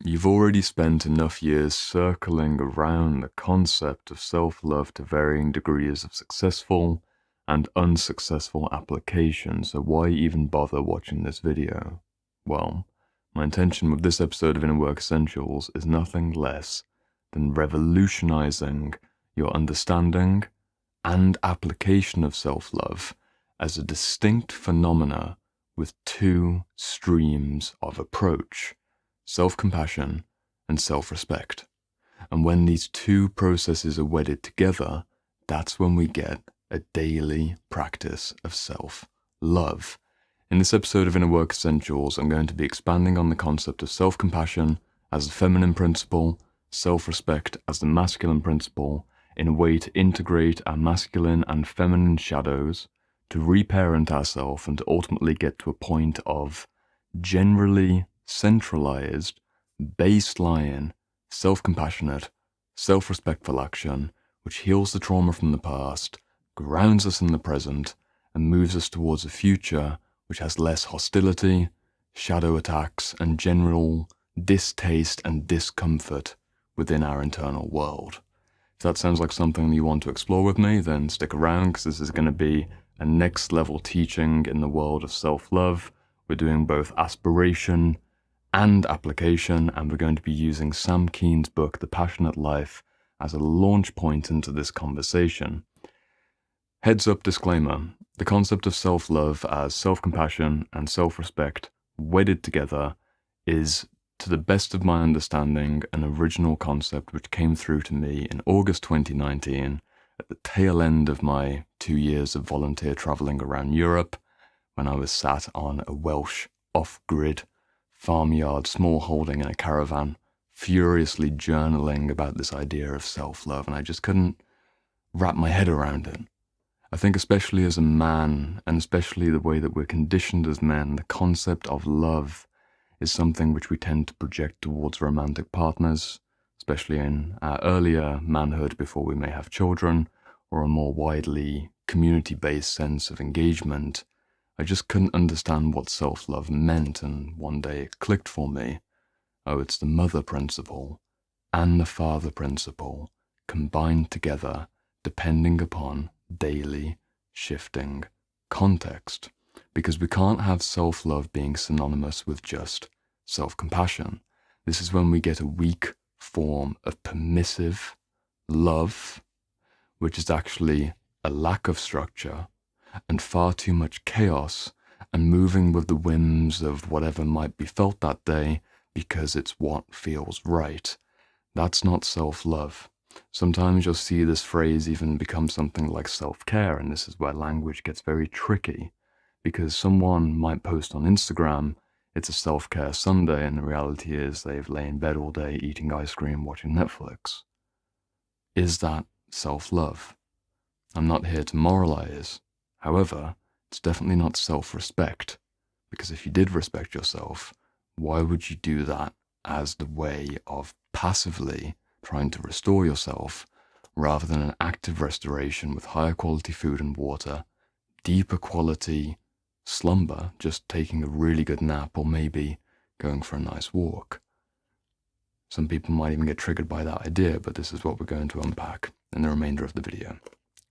You've already spent enough years circling around the concept of self-love to varying degrees of successful and unsuccessful application, so why even bother watching this video? Well, my intention with this episode of Inner Work Essentials is nothing less than revolutionizing your understanding and application of self-love as a distinct phenomena with two streams of approach: self-compassion and self-respect. And when these two processes are wedded together, that's when we get a daily practice of self-love. In this episode of Inner Work Essentials, I'm going to be expanding on the concept of self-compassion as the feminine principle, self-respect as the masculine principle, in a way to integrate our masculine and feminine shadows, to reparent ourselves, and to ultimately get to a point of generally centralized, baseline, self-compassionate, self-respectful action, which heals the trauma from the past, grounds us in the present, and moves us towards a future which has less hostility, shadow attacks, and general distaste and discomfort within our internal world. If that sounds like something you want to explore with me, then stick around, because this is going to be a next level teaching in the world of self-love. We're doing both aspiration and application, and we're going to be using Sam Keen's book, The Passionate Life, as a launch point into this conversation. Heads up disclaimer: the concept of self-love as self-compassion and self-respect wedded together is, to the best of my understanding, an original concept which came through to me in August 2019 at the tail end of my 2 years of volunteer traveling around Europe, when I was sat on a Welsh off-grid farmyard small holding in a caravan, furiously journaling about this idea of self-love, and I just couldn't wrap my head around it. I think especially as a man, and especially the way that we're conditioned as men, the concept of love is something which we tend to project towards romantic partners, especially in our earlier manhood before we may have children, or a more widely community-based sense of engagement. I just couldn't understand what self-love meant, and one day it clicked for me. Oh, it's the mother principle and the father principle combined together, depending upon daily shifting context. Because we can't have self-love being synonymous with just self-compassion. This is when we get a weak form of permissive love, which is actually a lack of structure and far too much chaos and moving with the whims of whatever might be felt that day because it's what feels right. That's not self-love. Sometimes you'll see this phrase even become something like self-care, and this is where language gets very tricky, because someone might post on Instagram, it's a self-care Sunday, and the reality is they've laid in bed all day eating ice cream, watching Netflix. Is that self-love? I'm not here to moralize. However, it's definitely not self-respect, because if you did respect yourself, why would you do that as the way of passively trying to restore yourself, rather than an active restoration with higher quality food and water, deeper quality slumber, just taking a really good nap, or maybe going for a nice walk? Some people might even get triggered by that idea, but this is what we're going to unpack in the remainder of the video.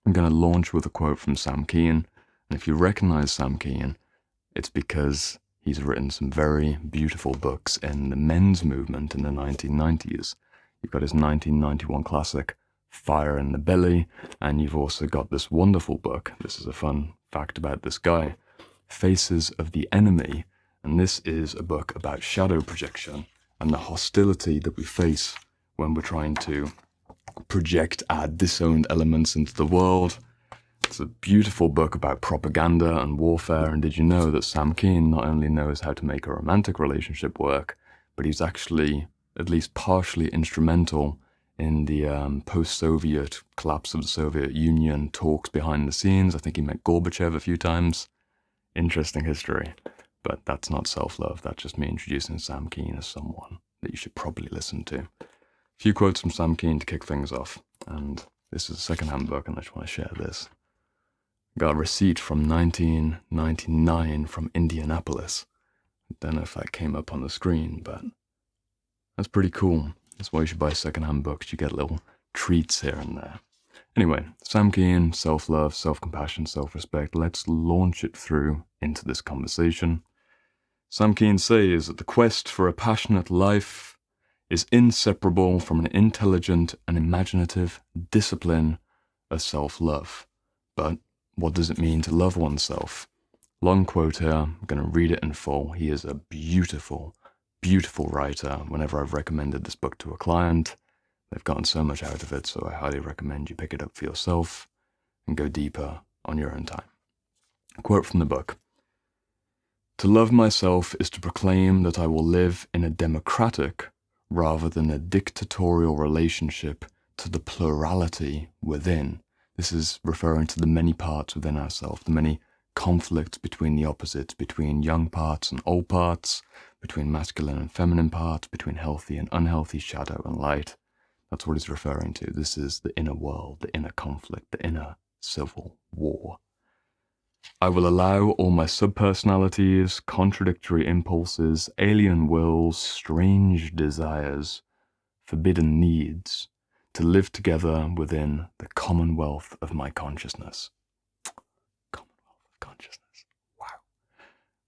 I'm going to launch with a quote from Sam Keen, and if you recognize Sam Keen, it's because he's written some very beautiful books in the men's movement in the 1990s. You've got his 1991 classic, Fire in the Belly, and you've also got this wonderful book. This is a fun fact about this guy, Faces of the Enemy, and this is a book about shadow projection and the hostility that we face when we're trying to project our disowned elements into the world. It's a beautiful book about propaganda and warfare, and did you know that Sam Keen not only knows how to make a romantic relationship work, but he's actually at least partially instrumental in the post-Soviet collapse of the Soviet Union talks behind the scenes. I think he met Gorbachev a few times. Interesting history. But that's not self-love. That's just me introducing Sam Keen as someone that you should probably listen to. A few quotes from Sam Keen to kick things off. And this is a second-hand book, and I just want to share this. Got a receipt from 1999 from Indianapolis. I don't know if that came up on the screen, but That's pretty cool. That's why you should buy secondhand books. You get little treats here and there. Anyway, Sam Keen, self-love, self-compassion, self-respect. Let's launch it through into this conversation. Sam Keen says that the quest for a passionate life is inseparable from an intelligent and imaginative discipline of self-love. But what does it mean to love oneself? Long quote here. I'm going to read it in full. He is a beautiful, beautiful writer. Whenever I've recommended this book to a client, they've gotten so much out of it, so I highly recommend you pick it up for yourself and go deeper on your own time. A quote from the book. To love myself is to proclaim that I will live in a democratic rather than a dictatorial relationship to the plurality within. This is referring to the many parts within ourselves, the many conflicts between the opposites, between young parts and old parts, between masculine and feminine parts, between healthy and unhealthy, shadow and light. That's what he's referring to. This is the inner world, the inner conflict, the inner civil war. I will allow all my subpersonalities, contradictory impulses, alien wills, strange desires, forbidden needs, to live together within the commonwealth of my consciousness. Commonwealth of consciousness. Wow.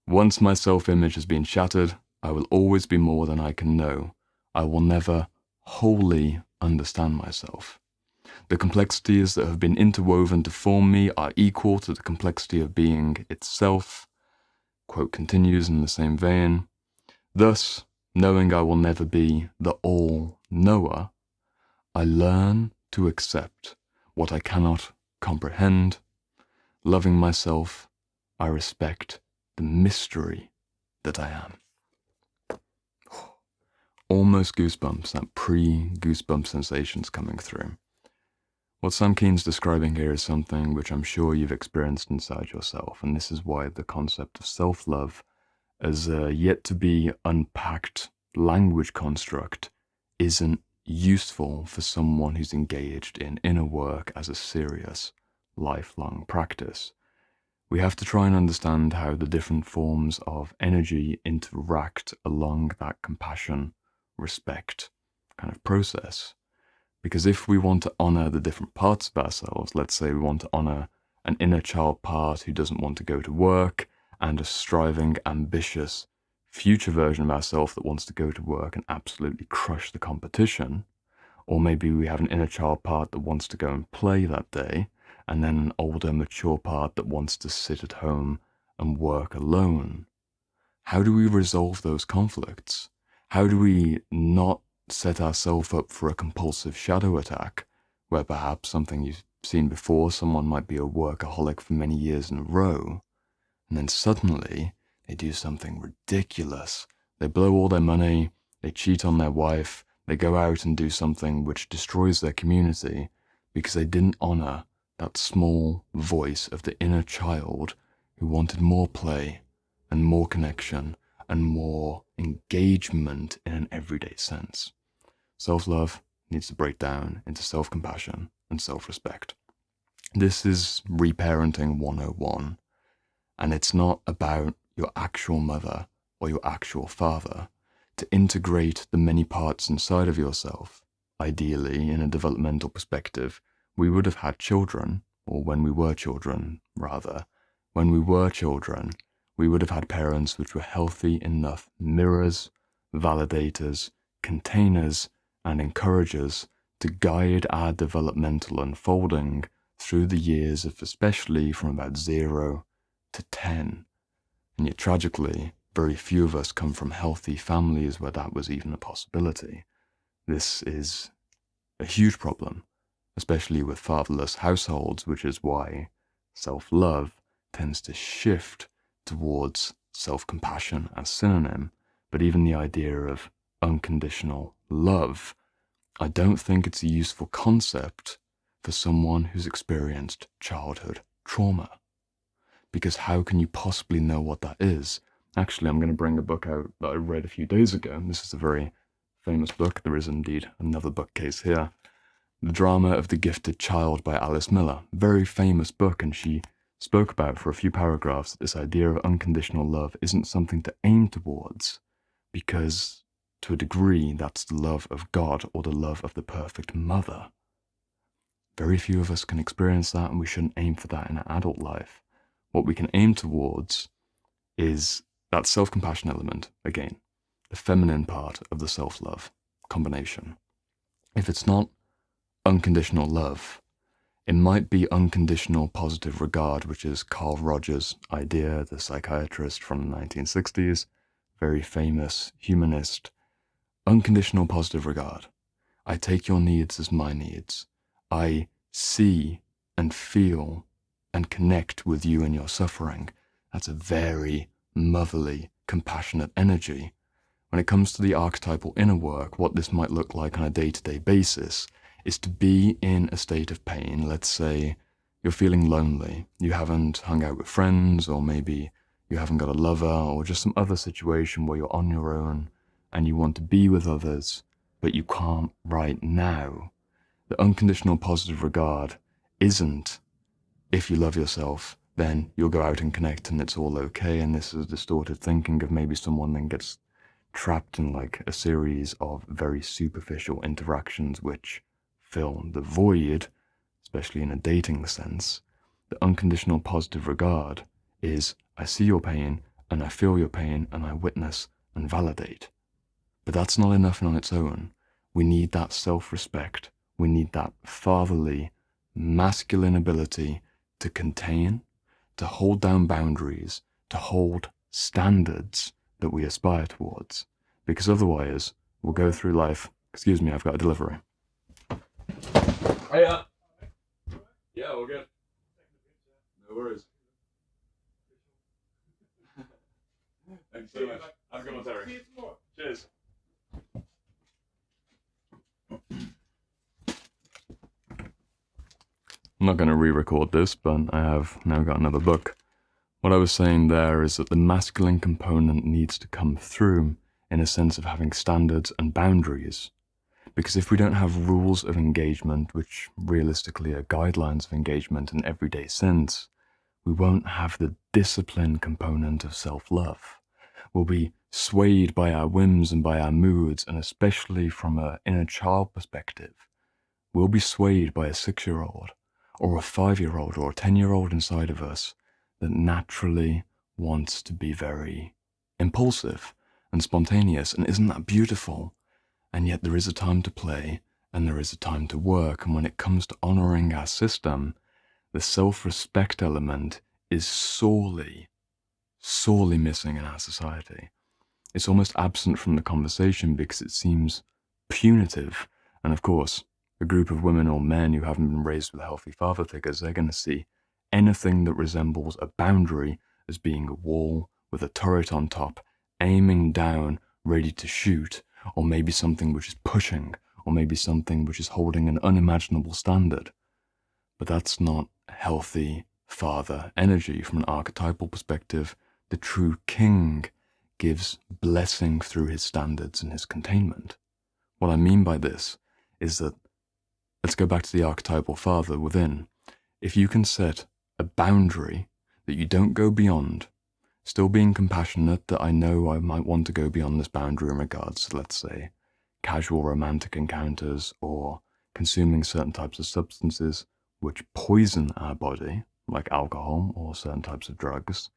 Once my self-image has been shattered, I will always be more than I can know. I will never wholly understand myself. The complexities that have been interwoven to form me are equal to the complexity of being itself. Quote continues in the same vein. Thus, knowing I will never be the all-knower, I learn to accept what I cannot comprehend. Loving myself, I respect the mystery that I am. Almost goosebumps, that pre-goosebump sensations coming through. What Sam Keen's describing here is something which I'm sure you've experienced inside yourself, and this is why the concept of self-love as a yet to be unpacked language construct isn't useful for someone who's engaged in inner work as a serious, lifelong practice. We have to try and understand how the different forms of energy interact along that compassion, respect kind of process. Because if we want to honor the different parts of ourselves, let's say we want to honor an inner child part who doesn't want to go to work, and a striving, ambitious, future version of ourselves that wants to go to work and absolutely crush the competition, or maybe we have an inner child part that wants to go and play that day, and then an older, mature part that wants to sit at home and work alone. How do we resolve those conflicts? How do we not set ourselves up for a compulsive shadow attack, where perhaps something you've seen before, someone might be a workaholic for many years in a row, and then suddenly they do something ridiculous. They blow all their money, they cheat on their wife, they go out and do something which destroys their community because they didn't honor that small voice of the inner child who wanted more play and more connection and more engagement in an everyday sense. Self-love needs to break down into self-compassion and self-respect. This is Reparenting 101, and it's not about your actual mother or your actual father. To integrate the many parts inside of yourself, ideally in a developmental perspective, we would have had children, or when we were children, rather. When we were children, we would have had parents which were healthy enough mirrors, validators, containers, and encouragers to guide our developmental unfolding through the years of especially from about 0 to 10. And yet tragically, very few of us come from healthy families where that was even a possibility. This is a huge problem, especially with fatherless households, which is why self-love tends to shift towards self-compassion as synonym. But even the idea of unconditional love, I don't think it's a useful concept for someone who's experienced childhood trauma. Because how can you possibly know what that is? Actually, I'm going to bring a book out that I read a few days ago. This is a very famous book. There is indeed another bookcase here. The Drama of the Gifted Child by Alice Miller. Very famous book, and she spoke about for a few paragraphs that this idea of unconditional love isn't something to aim towards, because to a degree, that's the love of God or the love of the perfect mother. Very few of us can experience that, and we shouldn't aim for that in our adult life. What we can aim towards is that self-compassion element, again, the feminine part of the self-love combination. If it's not unconditional love, it might be unconditional positive regard, which is Carl Rogers' idea, the psychiatrist from the 1960s, very famous humanist. Unconditional positive regard. I take your needs as my needs. I see and feel and connect with you and your suffering. That's a very motherly, compassionate energy. When it comes to the archetypal inner work, what this might look like on a day-to-day basis is to be in a state of pain. Let's say you're feeling lonely, you haven't hung out with friends, or maybe you haven't got a lover, or just some other situation where you're on your own and you want to be with others, but you can't right now. The unconditional positive regard isn't, if you love yourself, then you'll go out and connect and it's all okay, and this is distorted thinking of maybe someone then gets trapped in like a series of very superficial interactions which fill the void, especially in a dating sense. The unconditional positive regard is, I see your pain and I feel your pain and I witness and validate. But that's not enough on its own. We need that self-respect. We need that fatherly, masculine ability to contain, to hold down boundaries, to hold standards that we aspire towards. Because otherwise, we'll go through life. Excuse me, I've got a delivery. Hiya. Yeah, all good. No worries. Thanks so much. Have a good one, Terry. Cheers. I'm not going to re-record this, but I have now got another book. What I was saying there is that the masculine component needs to come through in a sense of having standards and boundaries. Because if we don't have rules of engagement, which realistically are guidelines of engagement in everyday sense, we won't have the discipline component of self-love. We'll be swayed by our whims and by our moods, and especially from an inner child perspective, we'll be swayed by a 6-year-old or a 5-year-old or a 10-year-old inside of us that naturally wants to be very impulsive and spontaneous. And isn't that beautiful? And yet there is a time to play and there is a time to work. And when it comes to honoring our system, the self-respect element is sorely missing in our society. It's almost absent from the conversation because it seems punitive. And of course, a group of women or men who haven't been raised with healthy father figures, they're going to see anything that resembles a boundary as being a wall with a turret on top, aiming down, ready to shoot, or maybe something which is pushing, or maybe something which is holding an unimaginable standard. But that's not healthy father energy. From an archetypal perspective, the true king gives blessing through his standards and his containment. What I mean by this is that, let's go back to the archetypal father within. If you can set a boundary that you don't go beyond, still being compassionate that I know I might want to go beyond this boundary in regards to, let's say, casual romantic encounters or consuming certain types of substances which poison our body, like alcohol or certain types of drugs.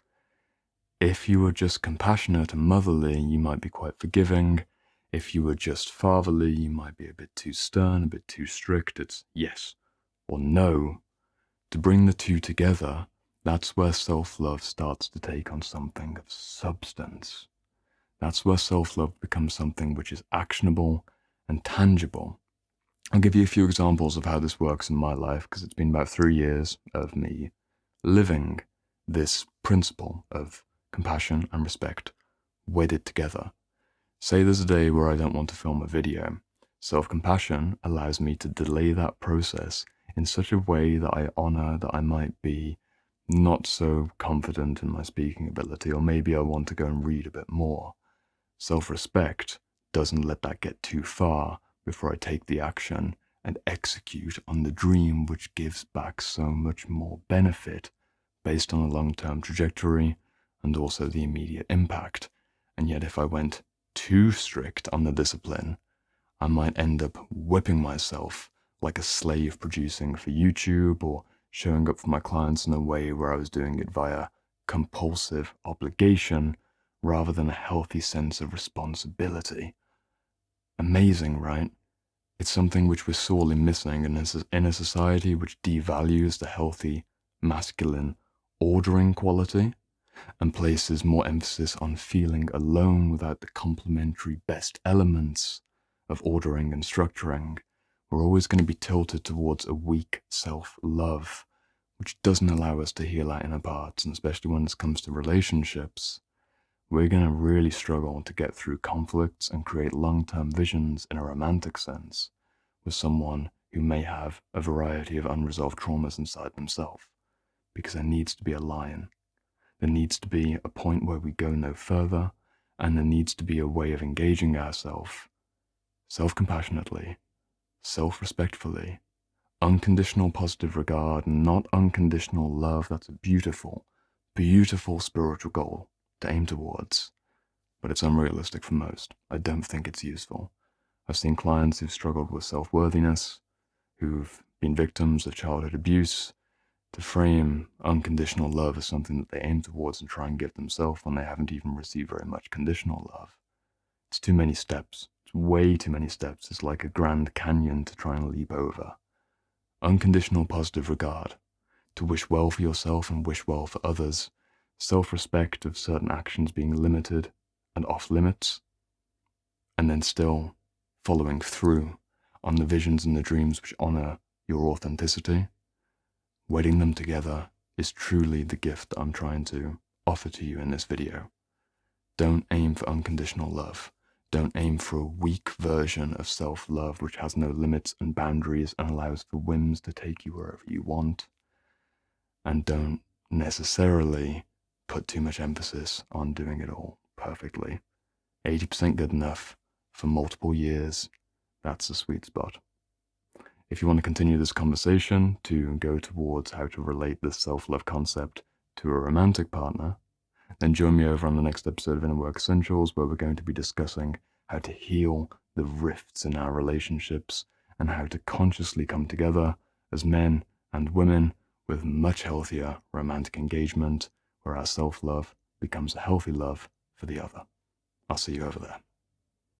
If you were just compassionate and motherly, you might be quite forgiving. If you were just fatherly, you might be a bit too stern, a bit too strict. It's yes or no. To bring the two together, that's where self-love starts to take on something of substance. That's where self-love becomes something which is actionable and tangible. I'll give you a few examples of how this works in my life, because it's been about 3 years of me living this principle of compassion and respect wedded together. Say there's a day where I don't want to film a video. Self-compassion allows me to delay that process in such a way that I honor that I might be not so confident in my speaking ability, or maybe I want to go and read a bit more. Self-respect doesn't let that get too far before I take the action and execute on the dream, which gives back so much more benefit based on a long-term trajectory and also the immediate impact. And yet if I went too strict on the discipline, I might end up whipping myself like a slave producing for YouTube or showing up for my clients in a way where I was doing it via compulsive obligation rather than a healthy sense of responsibility. Amazing, right? It's something which we're sorely missing in a society which devalues the healthy, masculine, ordering quality and places more emphasis on feeling alone without the complementary best elements of ordering and structuring. We're always going to be tilted towards a weak self-love, which doesn't allow us to heal our inner parts, and especially when it comes to relationships, we're going to really struggle to get through conflicts and create long-term visions in a romantic sense with someone who may have a variety of unresolved traumas inside themselves, because there needs to be a line. There needs to be a point where we go no further, and there needs to be a way of engaging ourselves self-compassionately, self-respectfully, unconditional positive regard, and not unconditional love. That's a beautiful, beautiful spiritual goal to aim towards, but it's unrealistic for most. I don't think it's useful. I've seen clients who've struggled with self-worthiness, who've been victims of childhood abuse, to frame unconditional love as something that they aim towards and try and give themselves when they haven't even received very much conditional love. It's too many steps. It's way too many steps. It's like a Grand Canyon to try and leap over. Unconditional positive regard, to wish well for yourself and wish well for others, self-respect of certain actions being limited and off limits, and then still following through on the visions and the dreams which honor your authenticity. Wedding them together is truly the gift that I'm trying to offer to you in this video. Don't aim for unconditional love. Don't aim for a weak version of self-love which has no limits and boundaries and allows for whims to take you wherever you want. And don't necessarily put too much emphasis on doing it all perfectly. 80% good enough for multiple years. That's the sweet spot. If you want to continue this conversation to go towards how to relate this self-love concept to a romantic partner, then join me over on the next episode of Inner Work Essentials, where we're going to be discussing how to heal the rifts in our relationships and how to consciously come together as men and women with much healthier romantic engagement, where our self-love becomes a healthy love for the other. I'll see you over there.